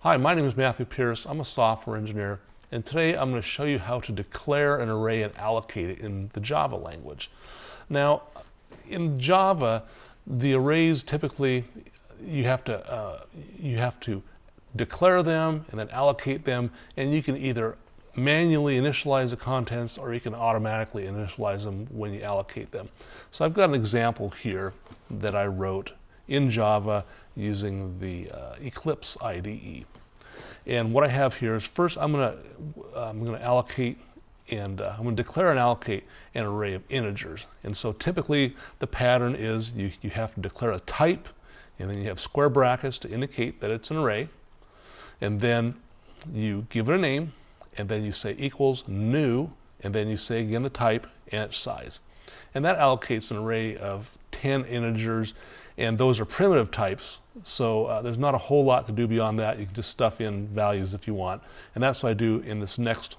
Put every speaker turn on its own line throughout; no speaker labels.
Hi, my name is Matthew Pierce. I'm a software engineer, and today I'm going to show you how to declare an array and allocate it in the Java language. Now, in Java, the arrays typically you have to declare them and then allocate them, and you can either manually initialize the contents or you can automatically initialize them when you allocate them. So I've got an example here that I wrote in Java using the Eclipse IDE. And what I have here is first I'm going to allocate and I'm going to declare and allocate an array of integers. And so typically the pattern is you have to declare a type, and then you have square brackets to indicate that it's an array, and then you give it a name, and then you say equals new, and then you say again the type and its size. And that allocates an array of 10 integers, and those are primitive types, so there's not a whole lot to do beyond that. You can just stuff in values if you want, and that's what I do in this next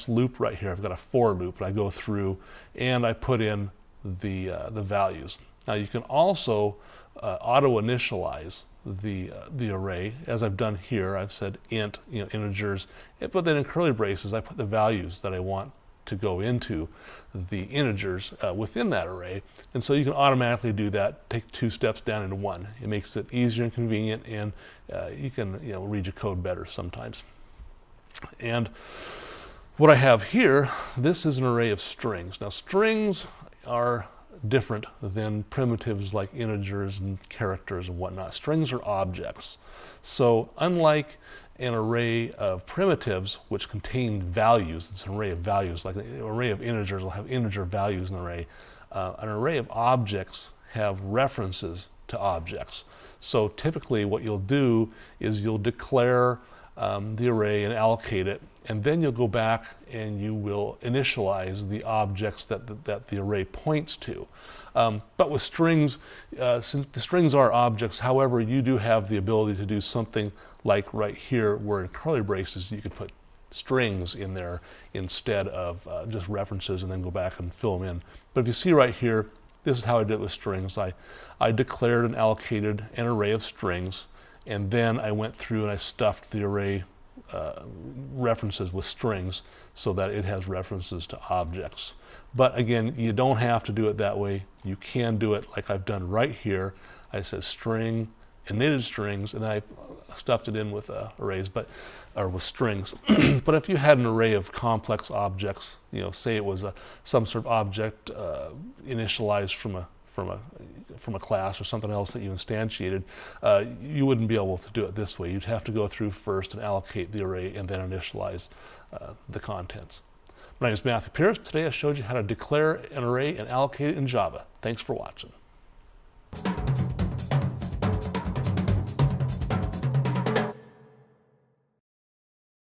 loop right here. I've got a for loop, and I go through and I put in the values. Now you can also auto-initialize the array, as I've done here. I've said int, integers, but then in curly braces I put the values that I want to go into the integers within that array, and so you can automatically do that, take 2 steps down into 1. It makes it easier and convenient, and you can read your code better sometimes. And what I have here, this is an array of strings. Now strings are different than primitives like integers and characters and whatnot. Strings are objects. So unlike an array of primitives which contain values, it's an array of values, like an array of integers will have integer values in an array of objects have references to objects. So typically what you'll do is you'll declare the array and allocate it, and then you'll go back and you will initialize the objects that the array points to. But with strings, since the strings are objects, however, you do have the ability to do something like right here, where in curly braces you could put strings in there instead of just references and then go back and fill them in. But if you see right here, this is how I did it with strings. I declared and allocated an array of strings, and then I went through and I stuffed the array references with strings so that it has references to objects. But again, you don't have to do it that way. You can do it like I've done right here. I said string, initted strings, and then I stuffed it in with arrays, or with strings. But if you had an array of complex objects, say it was some sort of object initialized from a class or something else that you instantiated, you wouldn't be able to do it this way. You'd have to go through first and allocate the array and then initialize the contents. My name is Matthew Pierce. Today I showed you how to declare an array and allocate it in Java. Thanks for watching.